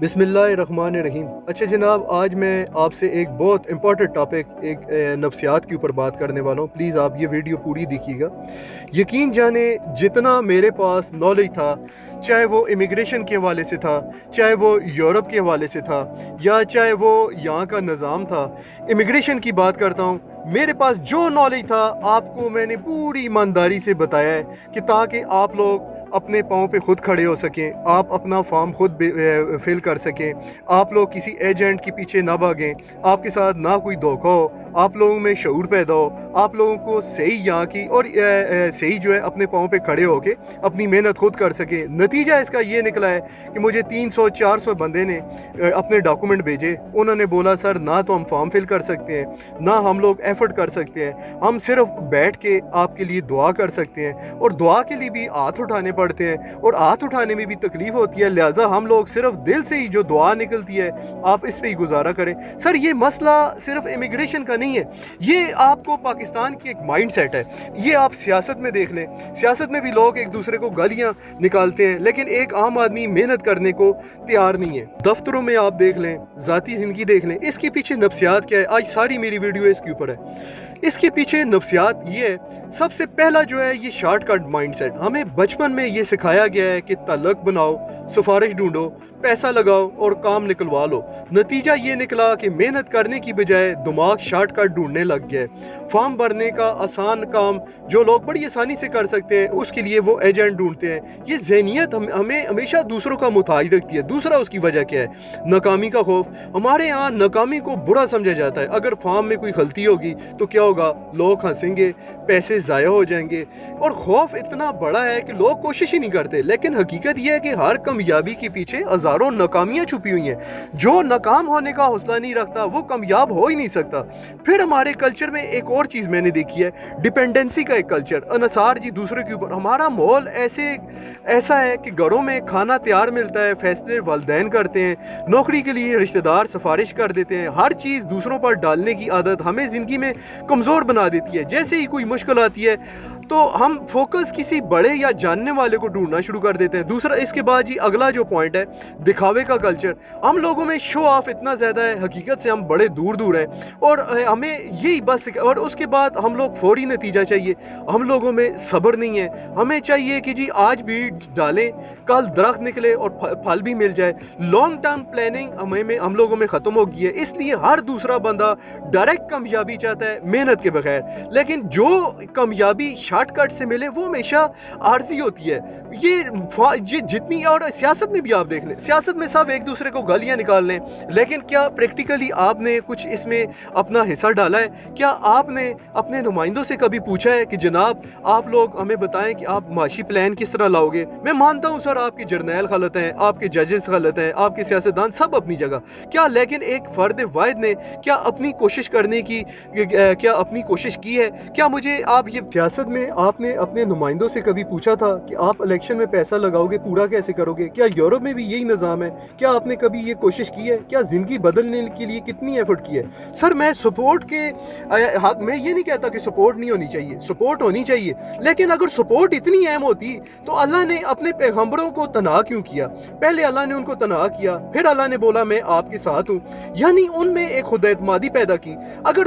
بسم اللہ الرحمن الرحیم۔ اچھا جناب، آج میں آپ سے ایک بہت امپورٹنٹ ٹاپک نفسیات کے اوپر بات کرنے والا ہوں۔ پلیز آپ یہ ویڈیو پوری دیکھیے گا۔ یقین جانے جتنا میرے پاس نالج تھا، چاہے وہ امیگریشن کے حوالے سے تھا، چاہے وہ یورپ کے حوالے سے تھا، یا چاہے وہ یہاں کا نظام تھا۔ امیگریشن کی بات کرتا ہوں، میرے پاس جو نالج تھا آپ کو میں نے پوری ایمانداری سے بتایا ہے کہ تاکہ آپ لوگ اپنے پاؤں پہ خود کھڑے ہو سکیں، آپ اپنا فارم خود فل کر سکیں، آپ لوگ کسی ایجنٹ کے پیچھے نہ بھاگیں، آپ کے ساتھ نہ کوئی دھوکہ ہو، آپ لوگوں میں شعور پیدا ہو، آپ لوگوں کو صحیح یہاں کی اور صحیح جو ہے اپنے پاؤں پہ کھڑے ہو کے اپنی محنت خود کر سکیں۔ نتیجہ اس کا یہ نکلا ہے کہ مجھے 300-400 بندے نے اپنے ڈاکومنٹ بھیجے، انہوں نے بولا سر نہ تو ہم فارم فل کر سکتے ہیں، نہ ہم لوگ ایفرٹ کر سکتے ہیں، ہم صرف بیٹھ کے آپ کے لیے دعا کر سکتے ہیں، اور دعا کے لیے بھی ہاتھ اٹھانے پڑتے ہیں، اور ہاتھ اٹھانے میں بھی تکلیف ہوتی ہے، لہٰذا ہم لوگ صرف دل سے ہی جو دعا نکلتی ہے آپ اس پہ ہی گزارا کریں۔ سر یہ مسئلہ صرف امیگریشن کا نہیں ہے، یہ آپ کو پاکستان کی ایک مائنڈ سیٹ ہے۔ یہ آپ سیاست میں دیکھ لیں، سیاست میں بھی لوگ ایک دوسرے کو گالیاں نکالتے ہیں، لیکن ایک عام آدمی محنت کرنے کو تیار نہیں ہے۔ دفتروں میں آپ دیکھ لیں، ذاتی زندگی دیکھ لیں، اس کے پیچھے نفسیات کیا ہے؟ آج ساری میری ویڈیو اس کے اوپر ہے۔ اس کے پیچھے نفسیات یہ ہے، سب سے پہلا جو ہے یہ شارٹ کٹ مائنڈ سیٹ۔ ہمیں بچپن میں یہ سکھایا گیا ہے کہ تعلق بناؤ، سفارش ڈھونڈو، پیسہ لگاؤ اور کام نکلوا لو۔ نتیجہ یہ نکلا کہ محنت کرنے کی بجائے دماغ شارٹ کٹ ڈھونڈنے لگ گیا ہے۔ فارم بھرنے کا آسان کام جو لوگ بڑی آسانی سے کر سکتے ہیں، اس کے لیے وہ ایجنٹ ڈھونڈتے ہیں۔ یہ ذہنیت ہمیں ہمیشہ دوسروں کا محتاج رکھتی ہے۔ دوسرا اس کی وجہ کیا ہے؟ ناکامی کا خوف۔ ہمارے ہاں ناکامی کو برا سمجھا جاتا ہے۔ اگر فارم میں کوئی غلطی ہوگی تو کیا ہوگا؟ لوگ ہنسیں گے، پیسے ضائع ہو جائیں گے، اور خوف اتنا بڑا ہے کہ لوگ کوشش ہی نہیں کرتے۔ لیکن حقیقت یہ ہے کہ ہر کامیابی کے پیچھے ہزاروں ناکامیاں چھپی ہوئی ہیں۔ جو ناکام ہونے کا حوصلہ نہیں رکھتا وہ کامیاب ہو ہی نہیں سکتا۔ پھر ہمارے کلچر میں ایک اور چیز میں نے دیکھی ہے، ڈیپینڈنسی کا ایک کلچر، انحصار جی دوسرے کے اوپر۔ ہمارا ماحول ایسا ہے کہ گھروں میں کھانا تیار ملتا ہے، فیصلے والدین کرتے ہیں، نوکری کے لیے رشتہ دار سفارش کر دیتے ہیں، ہر چیز دوسروں پر ڈالنے کی عادت ہمیں زندگی میں کمزور بنا دیتی ہے۔ جیسے ہی کوئی مشکل آتی ہے تو ہم فوکس کسی بڑے یا جاننے والے کو ڈھونڈنا شروع کر دیتے ہیں۔ دوسرا اس کے بعد جی اگلا جو پوائنٹ ہے، دکھاوے کا کلچر۔ ہم لوگوں میں شو آف اتنا زیادہ ہے، حقیقت سے ہم بڑے دور دور ہیں، اور ہمیں یہی بس، اور اس کے بعد ہم لوگ فوری نتیجہ چاہیے۔ ہم لوگوں میں صبر نہیں ہے۔ ہمیں چاہیے کہ جی آج بیج ڈالیں، کل درخت نکلے اور پھل بھی مل جائے۔ لانگ ٹرم پلاننگ ہم لوگوں میں ختم ہو گئی ہے، اس لیے ہر دوسرا بندہ ڈائریکٹ کامیابی چاہتا ہے محنت کے بغیر، لیکن جو کامیابی شارٹ کٹ سے ملے وہ ہمیشہ عارضی ہوتی ہے۔ یہ جتنی، اور سیاست میں بھی آپ دیکھ لیں، سیاست میں سب ایک دوسرے کو گالیاں نکال لیں، لیکن کیا پریکٹیکلی آپ نے کچھ اس میں اپنا حصہ ڈالا ہے؟ کیا آپ نے اپنے نمائندوں سے کبھی پوچھا ہے کہ جناب آپ لوگ ہمیں بتائیں کہ آپ معاشی پلان کس طرح لاؤ گے؟ میں مانتا ہوں سر آپ کے جرنیل غلط ہیں، آپ کے ججز غلط ہیں، آپ کے سیاستدان سب اپنی جگہ، کیا لیکن ایک فرد واحد نے کیا اپنی کوشش کرنے کی، کیا اپنی کوشش کی ہے؟ کیا مجھے آپ یہ سیاست میں آپ نے اپنے نمائندوں سے کبھی پوچھا تھا کہ آپ الیکشن میں پیسہ لگاؤ گے پورا کیسے کرو گے؟ کیا یورپ میں بھی یہی نظام ہے؟ کیا آپ نے کبھی یہ کوشش کی ہے؟ کیا زندگی بدلنے کے لیے کتنی ایفرٹ کی ہے؟ سر میں سپورٹ کے حق میں یہ نہیں کہتا کہ سپورٹ نہیں ہونی چاہیے، سپورٹ ہونی چاہیے، لیکن اگر سپورٹ اتنی اہم ہوتی تو اللہ نے اپنے پیغمبروں کو تنہا کیوں کیا؟ پہلے اللہ نے ان کو تنہا کیا، پھر اللہ نے بولا میں آپ کے ساتھ ہوں، یعنی ان میں ایک خود اعتمادی پیدا کی۔ اگر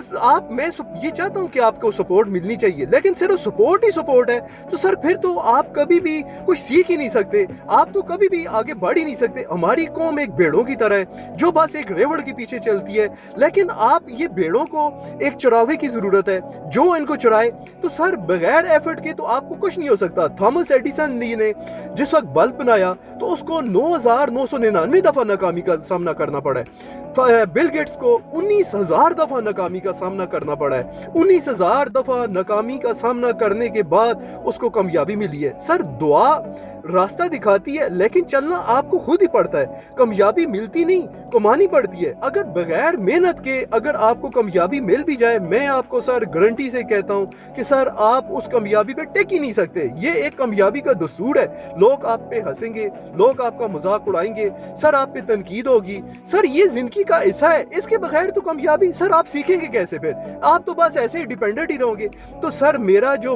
میں یہ چاہتا ہوں کہ آپ کو سپورٹ ملنی چاہیے، لیکن صرف سپورٹ ہی سپورٹ ہے تو سر پھر تو آپ کبھی بھی کچھ سیکھ ہی نہیں سکتے، آپ تو کبھی بھی آگے بڑھ ہی نہیں سکتے۔ ہماری قوم ایک بھیڑوں کی طرح ہے جو بس ایک ریوڑ کے پیچھے چلتی ہے، لیکن آپ یہ بھیڑوں کو ایک چراوے کی ضرورت ہے جو ان کو چرائے۔ تو سر بغیر ایفرٹ کے تو آپ کو کچھ نہیں ہو سکتا۔ تھامس ایڈیسن نے جس وقت بلب بنایا تو اس کو 9999 دفعہ ناکامی کا سامنا کرنا پڑا ہے۔ بل گیٹس کو 19,000 دفعہ ناکامی کا سامنا کرنا پڑا ہے۔ 19,000 دفعہ ناکامی کا سامنا کرنے کے بعد اس کو کامیابی ملی ہے۔ سر دعا راستہ دکھاتی ہے، لیکن چلنا آپ کو خود ہی پڑتا ہے۔ کامیابی ملتی نہیں، کمانی پڑتی ہے۔ اگر بغیر محنت کے اگر آپ کو کامیابی مل بھی جائے، میں آپ کو سر گارنٹی سے کہتا ہوں کہ سر آپ اس کامیابی پہ ٹک ہی نہیں سکتے۔ یہ ایک کامیابی کا دستور ہے۔ لوگ آپ پہ ہنسیں گے، لوگ آپ کا مذاق اڑائیں گے، سر آپ پہ تنقید ہوگی، سر یہ زندگی کا حصہ ہے۔ اس کے بغیر تو کامیابی سر آپ سیکھیں گے کیسے؟ پھر آپ تو بس ایسے ہی ڈیپینڈنٹ ہی رہو گے۔ تو سر میرا جو